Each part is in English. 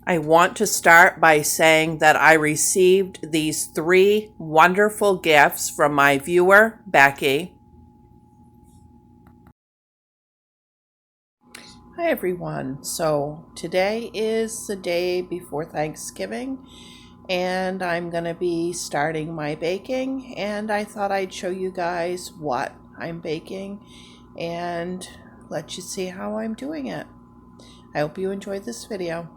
I want to start by saying that I received these 3 wonderful gifts from my viewer, Becky. Hi everyone. So today is the day before Thanksgiving and I'm going to be starting my baking, and I thought I'd show you guys what I'm baking and let you see how I'm doing it. I hope you enjoyed this video.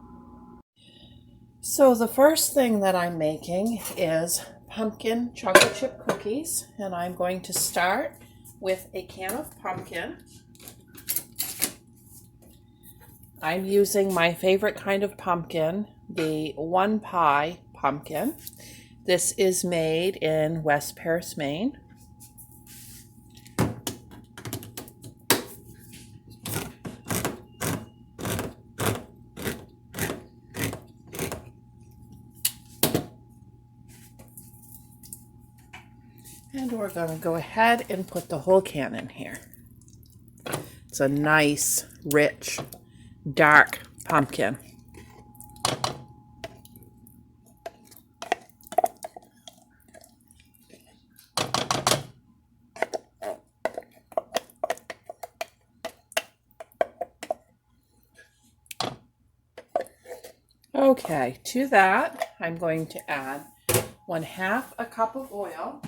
So the first thing that I'm making is pumpkin chocolate chip cookies, and I'm going to start with a can of pumpkin. I'm using my favorite kind of pumpkin, the 1 pie pumpkin. This is made in West Paris, Maine. And we're going to go ahead and put the whole can in here. It's a nice, rich, dark pumpkin. Okay, to that, I'm going to add 1/2 a cup of oil.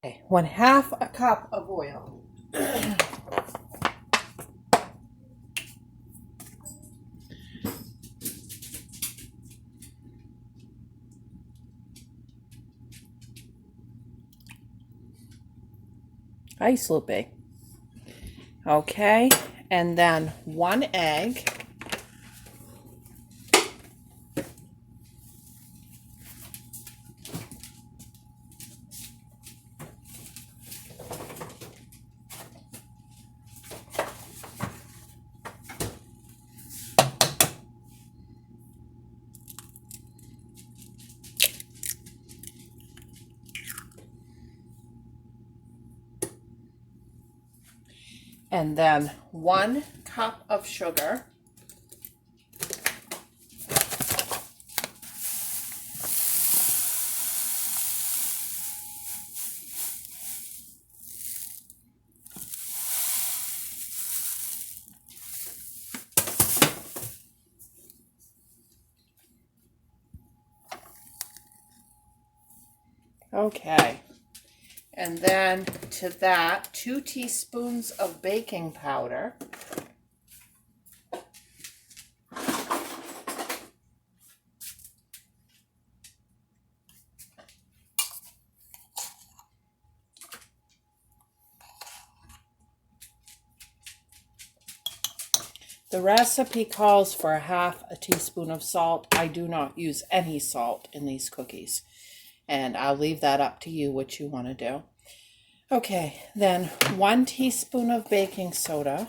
Okay, 1/2 a cup of oil. Ice loopy. Okay, and then 1 egg. And then 1 cup of sugar. Okay, and then to that, 2 teaspoons of baking powder. The recipe calls for 1/2 a teaspoon of salt. I do not use any salt in these cookies, and I'll leave that up to you what you want to do. Okay, then 1 teaspoon of baking soda.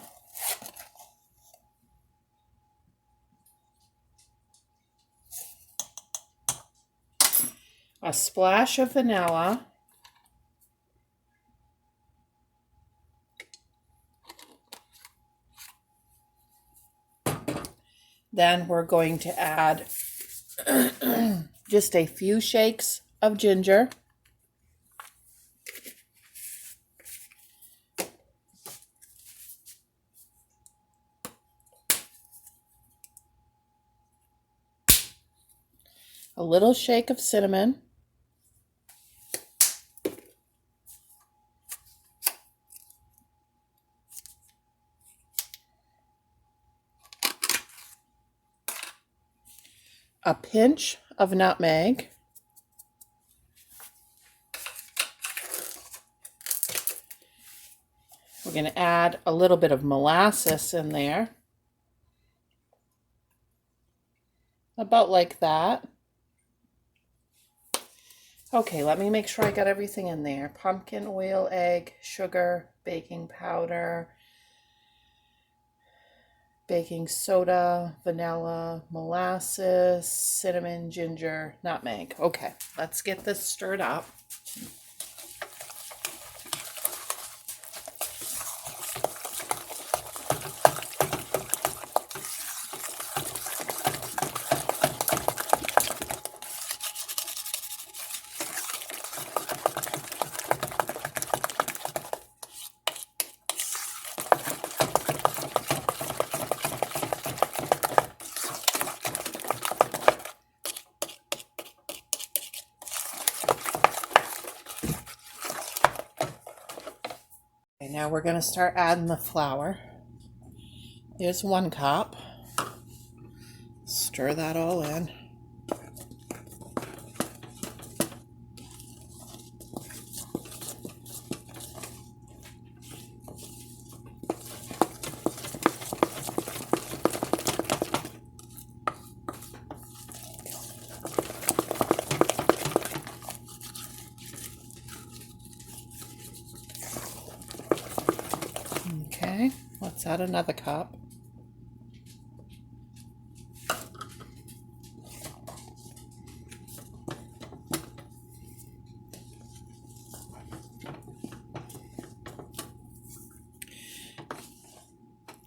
A splash of vanilla. Then we're going to add just a few shakes of ginger. A little shake of cinnamon. A pinch of nutmeg. We're going to add a little bit of molasses in there. About like that. Okay, let me make sure I got everything in there. Pumpkin oil, egg, sugar, baking powder, baking soda, vanilla, molasses, cinnamon, ginger, nutmeg. Okay, let's get this stirred up. Okay, now we're going to start adding the flour. There's 1 cup. Stir that all in. Okay, let's add another cup.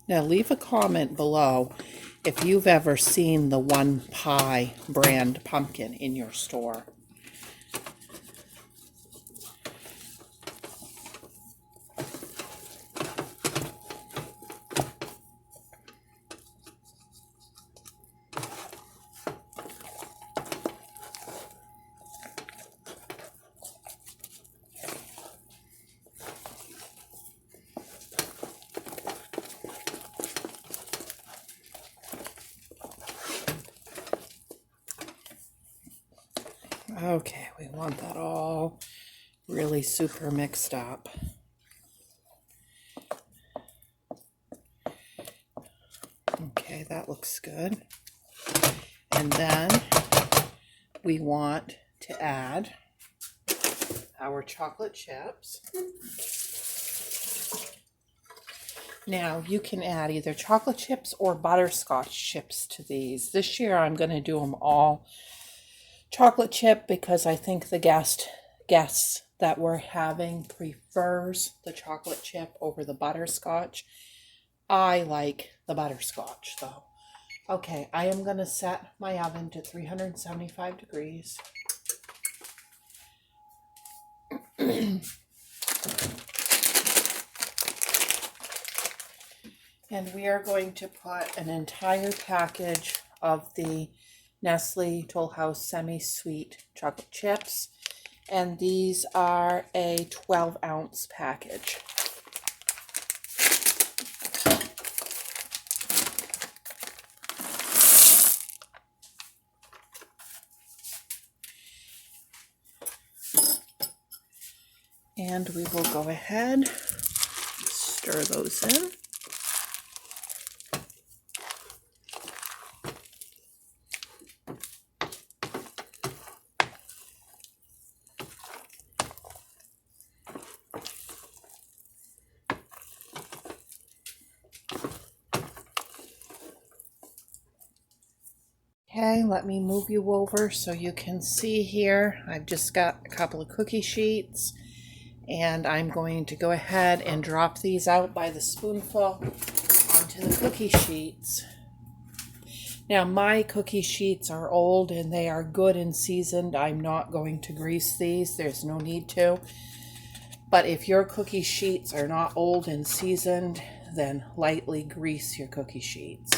Now leave a comment below if you've ever seen the One Pie brand pumpkin in your store. Okay, we want that all really super mixed up. Okay, that looks good. And then we want to add our chocolate chips. Now you can add either chocolate chips or butterscotch chips to these. This year I'm going to do them all chocolate chip because I think the guests that we're having prefers the chocolate chip over the butterscotch. I like the butterscotch though. Okay, I am going to set my oven to 375 degrees. And we are going to put an entire package of the Nestle Toll House semi-sweet chocolate chips. And these are a 12-ounce package. And we will go ahead, stir those in. Okay, let me move you over so you can see here. I've just got a couple of cookie sheets, and I'm going to go ahead and drop these out by the spoonful onto the cookie sheets. Now my cookie sheets are old and they are good and seasoned. I'm not going to grease these. There's no need to. But if your cookie sheets are not old and seasoned, then lightly grease your cookie sheets.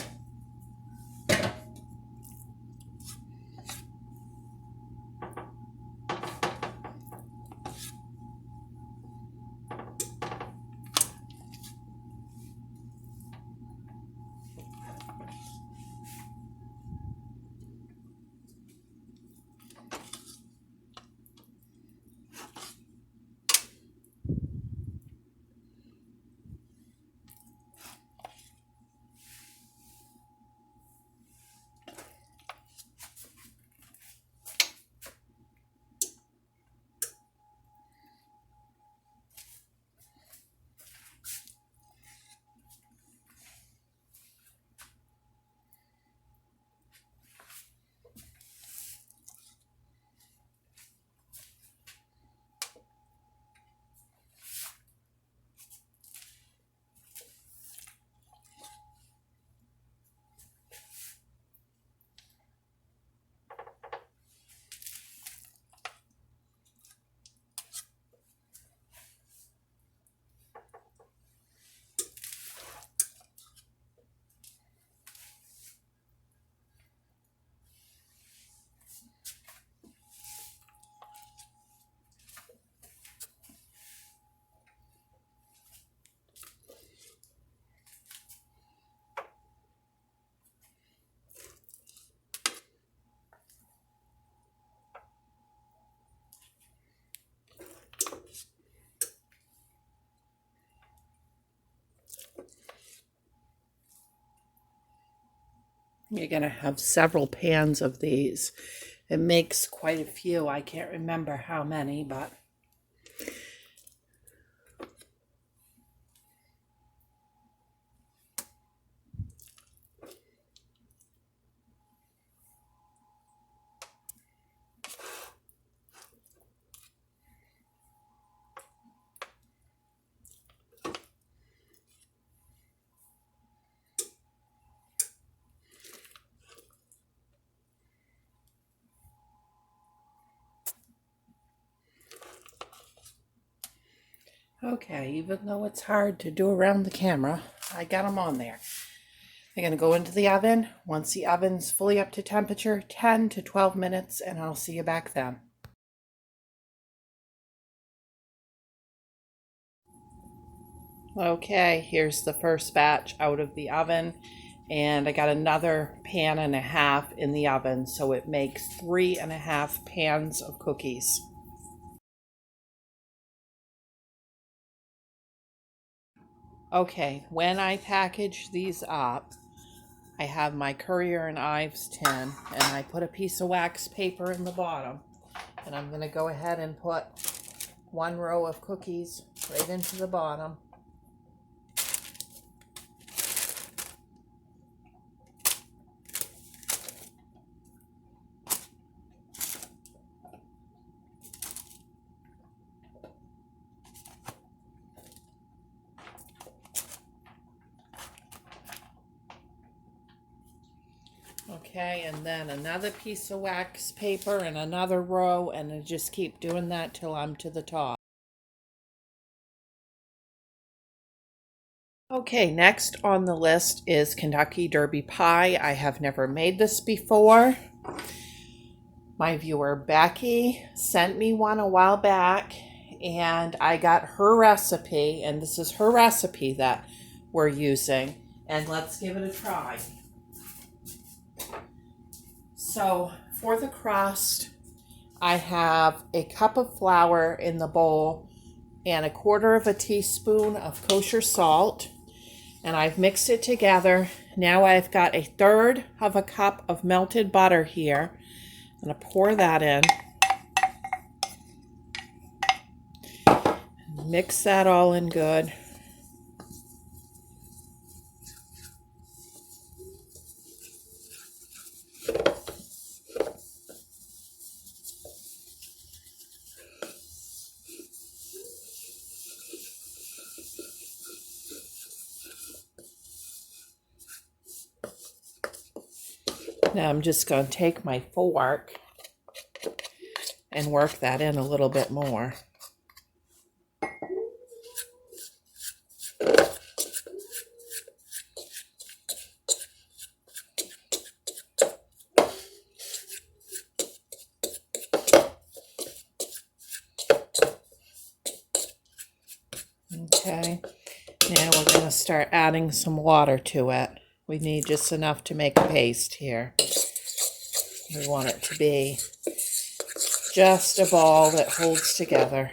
You're going to have several pans of these. It makes quite a few. I can't remember how many, but okay, even though it's hard to do around the camera, I got them on there. They're going to go into the oven. Once the oven's fully up to temperature, 10 to 12 minutes, and I'll see you back then. Okay, here's the first batch out of the oven, and I got another pan and a half in the oven, so it makes 3.5 pans of cookies. Okay, when I package these up, I have my Courier and Ives tin, and I put a piece of wax paper in the bottom, and I'm going to go ahead and put one row of cookies right into the bottom. Okay, and then another piece of wax paper and another row, and I just keep doing that till I'm to the top. Okay, next on the list is Kentucky Derby pie. I have never made this before. My viewer Becky sent me one a while back, and I got her recipe, and this is her recipe that we're using, and let's give it a try. So for the crust, I have a cup of flour in the bowl and 1/4 teaspoon of kosher salt, and I've mixed it together. Now I've got 1/3 cup of melted butter here. I'm going to pour that in. Mix that all in good. Now I'm just going to take my fork and work that in a little bit more. Okay, now we're going to start adding some water to it. We need just enough to make a paste here. We want it to be just a ball that holds together.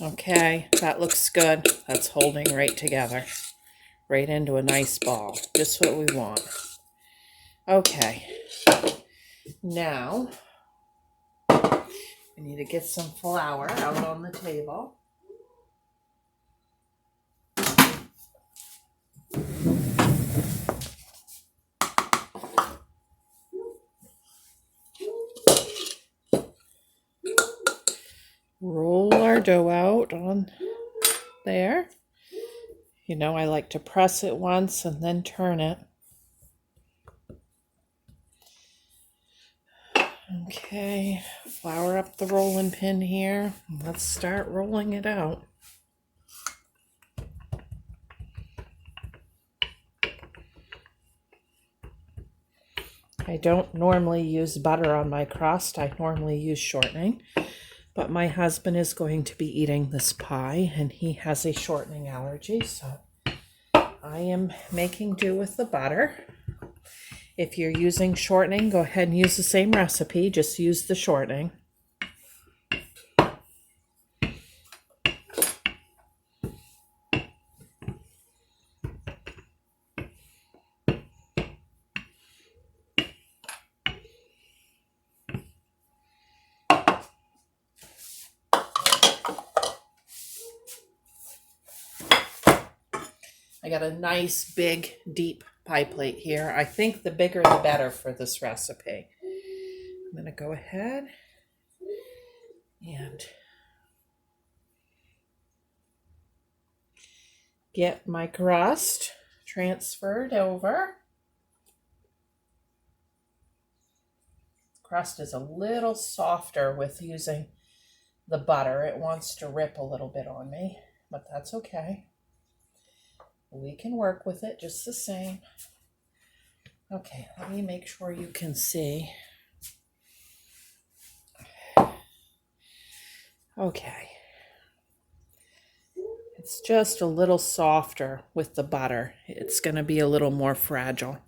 Okay, that looks good. That's holding right together, right into a nice ball. Just what we want. Okay, now we need to get some flour out on the table. Roll our dough out on there. You know, I like to press it once and then turn it. Okay, flour up the rolling pin here. Let's start rolling it out. I don't normally use butter on my crust. I normally use shortening. But my husband is going to be eating this pie, and he has a shortening allergy, so I am making do with the butter. If you're using shortening, go ahead and use the same recipe, just use the shortening. I got a nice big deep pie plate here. I think the bigger the better for this recipe. I'm going to go ahead and get my crust transferred over. Crust is a little softer with using the butter. It wants to rip a little bit on me, but that's okay. We can work with it just the same. Okay, let me make sure you can see. Okay. It's just a little softer with the butter. It's going to be a little more fragile.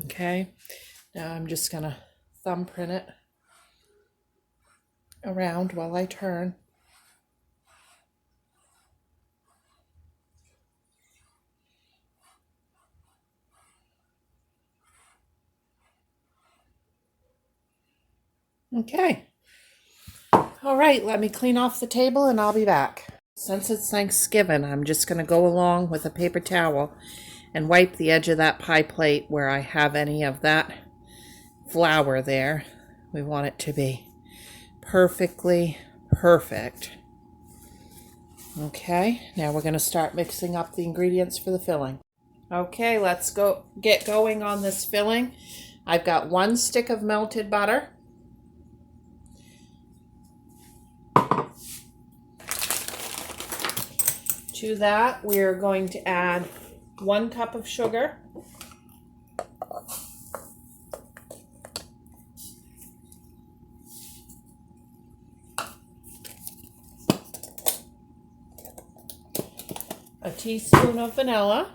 Okay, now I'm just going to thumbprint it around while I turn. Okay. All right, let me clean off the table and I'll be back. Since it's Thanksgiving, I'm just going to go along with a paper towel and wipe the edge of that pie plate where I have any of that flour there. We want it to be perfectly perfect. Okay, now we're going to start mixing up the ingredients for the filling. Okay, let's get going on this filling. I've got 1 stick of melted butter. To that, we're going to add 1 cup of sugar. A teaspoon of vanilla.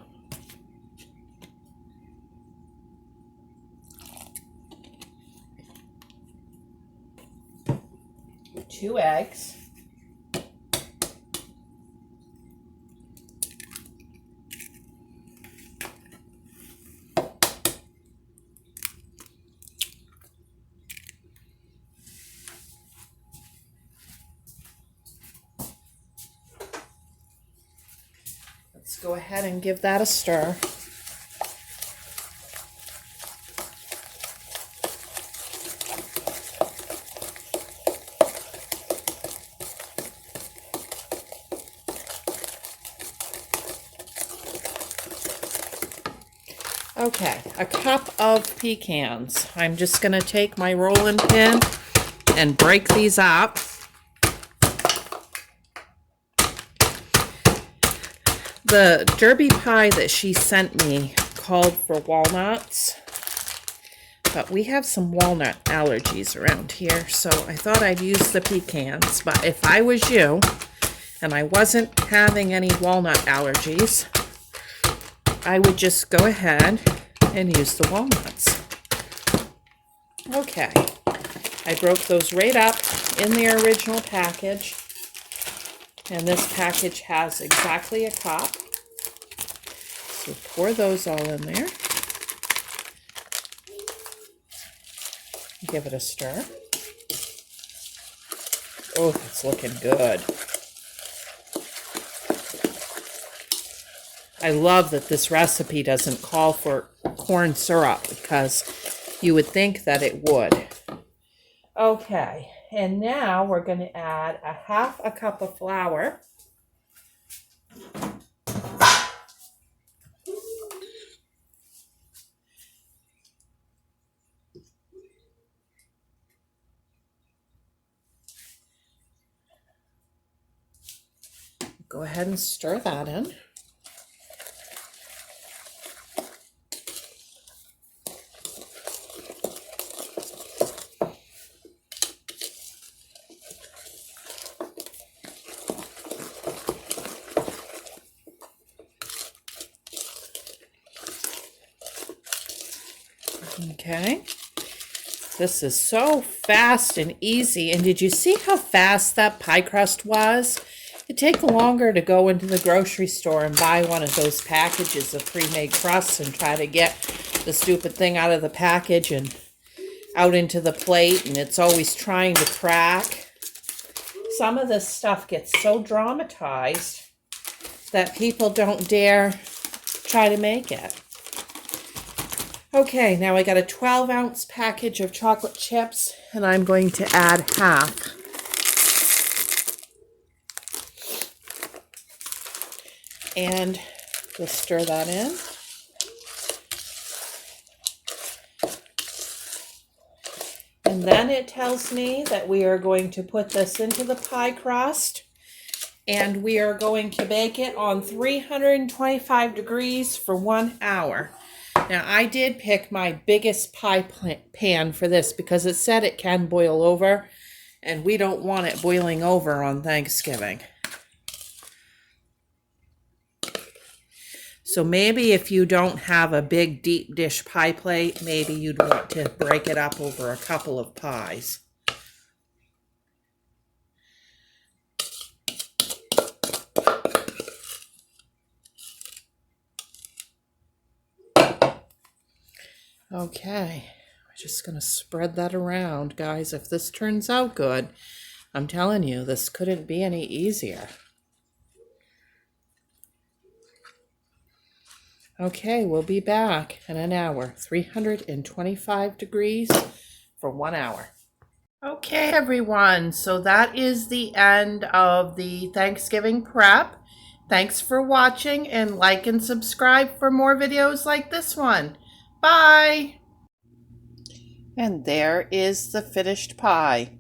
2 eggs. Let's go ahead and give that a stir. Okay, a cup of pecans. I'm just going to take my rolling pin and break these up. The derby pie that she sent me called for walnuts, but we have some walnut allergies around here, so I thought I'd use the pecans. But if I was you and I wasn't having any walnut allergies, I would just go ahead and use the walnuts. Okay, I broke those right up in their original package, and this package has exactly a cup. So pour those all in there. Give it a stir. Oh, it's looking good. I love that this recipe doesn't call for corn syrup because you would think that it would. Okay, and now we're going to add a half a cup of flour. Go ahead and stir that in. Okay, this is so fast and easy. And did you see how fast that pie crust was? It'd take longer to go into the grocery store and buy one of those packages of pre-made crusts and try to get the stupid thing out of the package and out into the plate, and it's always trying to crack. Some of this stuff gets so dramatized that people don't dare try to make it. Okay, now I got a 12-ounce package of chocolate chips, and I'm going to add half. And just stir that in. And then it tells me that we are going to put this into the pie crust, and we are going to bake it on 325 degrees for 1 hour. Now, I did pick my biggest pie pan for this because it said it can boil over, and we don't want it boiling over on Thanksgiving. So maybe if you don't have a big deep dish pie plate, maybe you'd want to break it up over a couple of pies. Okay, we're just going to spread that around. Guys, if this turns out good, I'm telling you, this couldn't be any easier. Okay, we'll be back in an hour, 325 degrees for 1 hour. Okay, everyone, so that is the end of the Thanksgiving prep. Thanks for watching, and like and subscribe for more videos like this one. Bye! And there is the finished pie.